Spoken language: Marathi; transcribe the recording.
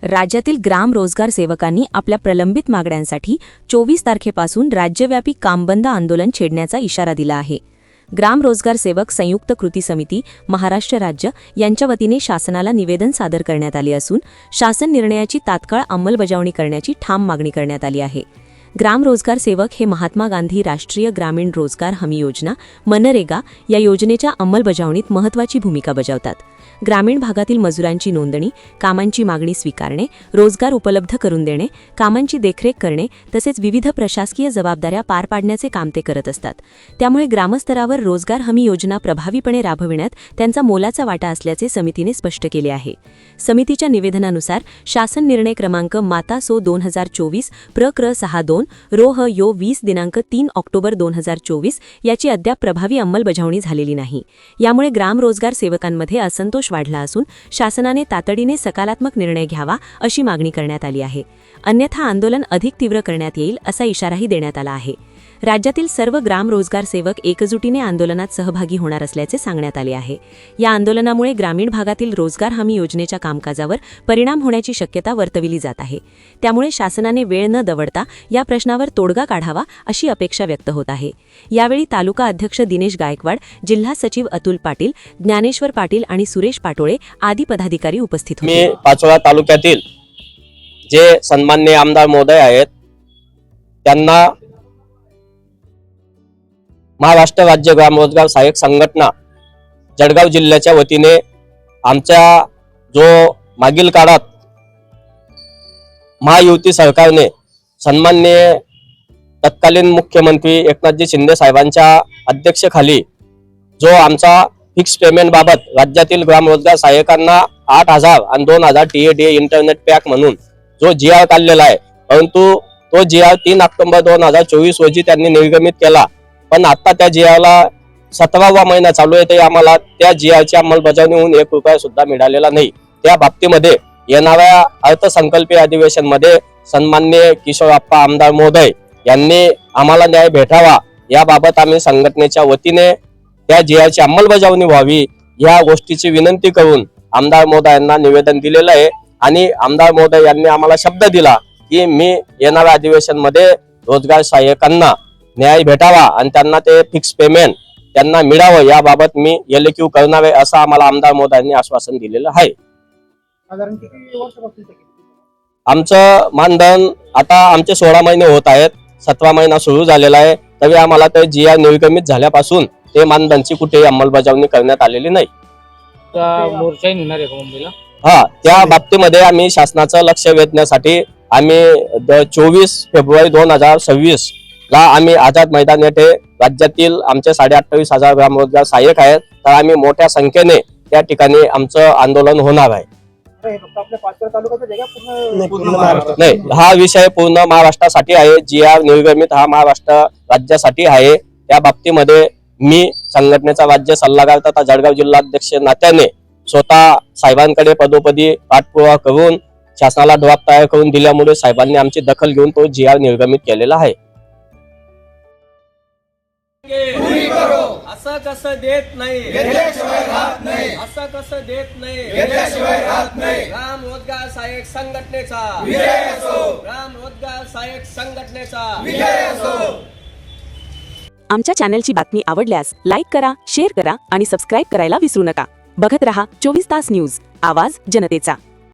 राज्यातील ग्राम रोजगार सेवकांनी आपल्या प्रलंबित मागण्यांसाठी 24 तारखेपासून राज्यव्यापी कामबंद आंदोलन छेडण्याचा इशारा दिला आहे। ग्राम रोजगार सेवक संयुक्त कृती समिती महाराष्ट्र राज्य यांच्या वतीने शासनाला निवेदन सादर करण्यात आले असून शासन निर्णयाची तात्काळ अंमलबजावणी करण्याची ठाम मागणी करण्यात आली आहे। ग्राम रोजगार सेवक हे महात्मा गांधी राष्ट्रीय ग्रामीण रोजगार हमी योजना मनरेगा या योजनेच्या अंमलबजावणीत महत्त्वाची भूमिका बजावतात। ग्रामीण भागातील मजुरांची नोंदणी, कामांची मागणी स्वीकारणे, रोजगार उपलब्ध करून देणे, कामांची देखरेख करणे तसेच विविध प्रशासकीय जबाबदाऱ्या पार पाडण्याचे काम ते करत असतात। त्यामुळे ग्रामस्तरावर रोजगार हमी योजना प्रभावीपणे राबविण्यात त्यांचा मोलाचा वाटा असल्याचे समितीने स्पष्ट केले आहे। समितीच्या निवेदनानुसार शासन निर्णय क्रमांक माता सो 2024 प्र 62 रोह यो 20 दिनांक 3 ऑक्टोबर 2024 याची अद्याप प्रभावी अंमलबजावणी झालेली नाही। यामुळे ग्राम रोजगार सेवकांमध्ये असंतोष वाढला असून शासनाने तातडीने सकारात्मक निर्णय घ्यावा अशी मागणी करण्यात आली आहे। अन्यथा आंदोलन अधिक तीव्र करण्यात येईल असा इशाराही देण्यात आला आहे। राज्यातील सर्व ग्राम रोजगार सेवक एकजुटीने आंदोलनात सहभागी होणार असल्याचे सांगण्यात आले आहे। या आंदोलनामुळे ग्रामीण भागातील रोजगार हमी योजनेच्या कामकाजावर परिणाम होण्याची शक्यता वर्तविली जात आहे। त्यामुळे शासनाने वेळ न दवडता या प्रश्नावर तोडगा काढावा अशी अपेक्षा व्यक्त होत आहे। यावेळी तालुका अध्यक्ष दिनेश गायकवाड, जिल्हा सचिव अतुल पाटील, ज्ञानेश्वर पाटील आणि सुरेश पाटोळे आदी पदाधिकारी उपस्थित होते। पाचोरा तालुक्यातील जे सन्माननीय आमदार महोदय आहेत त्यांना महाराष्ट्र राज्य ग्राम रोजगार सहाय्यक संघटना जळगाव जिल्ह्याच्या वतीने आमच्या जो मागील काळात महायुती सरकारने सन्माननीय तत्कालीन मुख्यमंत्री एकनाथजी शिंदे साहेबांच्या अध्यक्षतेखाली जो आमचा फिक्स पेमेंट बाबत राज्यातील ग्राम रोजगार सहाय्यकांना 8,000 आणि 2,000 TADA इंटरनेट पॅक म्हणून जो GR काढलेला आहे, परंतु तो GR 3 ऑक्टोबर 2024 रोजी त्यांनी निर्गमित केला। पण आता त्या GRला 17वा महिना चालू आहे, ते आम्हाला त्या GRची अंमलबजावणी होऊन 1 रुपया सुद्धा मिळालेला नाही। त्या बाबतीमध्ये येणाऱ्या अर्थसंकल्पीय अधिवेशनमध्ये सन्माननीय किशोरप्पा आमदार महोदय यांनी आम्हाला न्याय भेटावा याबाबत आम्ही संघटनेच्या वतीने त्या GRची अंमलबजावणी व्हावी या गोष्टीची विनंती करून आमदार महोदयांना निवेदन दिलेलं आहे। आणि आमदार महोदय यांनी आम्हाला शब्द दिला की मी येणाऱ्या अधिवेशनमध्ये रोजगार सहाय्यकांना न्याय भेटावा आणि त्यांना ते फिक्स पेमेंट त्यांना मिळावं याबाबत मी LQ करणार आहे असं आम्हाला आमदार महोदयांनी आश्वासन दिलेलं आहे। आमचं मानधन आता आमचे 16 महिने होत आहेत, 7वा महिना सुरू झालेला आहे, तरी आम्हाला ते GR निर्गमित झाल्यापासून ते मानधनची कुठेही अंमलबजावणी करण्यात आलेली नाही। मोर्चा नेणार आहे मुंबईला? हा, त्या बाबतीमध्ये आम्ही शासनाचं लक्ष वेधण्यासाठी आम्ही 24 फेब्रुवारी 2026 ला आम्ही आझाद मैदान येथे राज्यातील आमचे 28,500 ग्राम रोजगार सहाय्यक आहेत, तर आम्ही मोठ्या संख्येने त्या ठिकाणी आमचं आंदोलन होणार आहे। नाही, हा विषय पूर्ण महाराष्ट्रासाठी आहे। GR निर्गमित हा महाराष्ट्र राज्यासाठी आहे। त्या बाबतीमध्ये मी संघटनेचा राज्य सल्लागार तथा जळगाव जिल्हाध्यक्ष नात्याने स्वतः साहेबांकडे पदोपदी पाठपुरावा करून शासनाला ड्राफ्ट तयार करून दिल्यामुळे साहेबांनी आमची दखल घेऊन तो GR निर्गमित केलेला आहे। असं कसं देत नाही, असं कसं देत नाही, ग्राम रोजगार सहाय्यक संघटनेचा, ग्राम रोजगार सहाय्यक संघटनेचा। आमच्या चॅनलची बातमी आवडल्यास लाईक करा, शेअर करा आणि सबस्क्राईब करायला विसरू नका। बघत रहा 24 तास न्यूज, आवाज जनतेचा।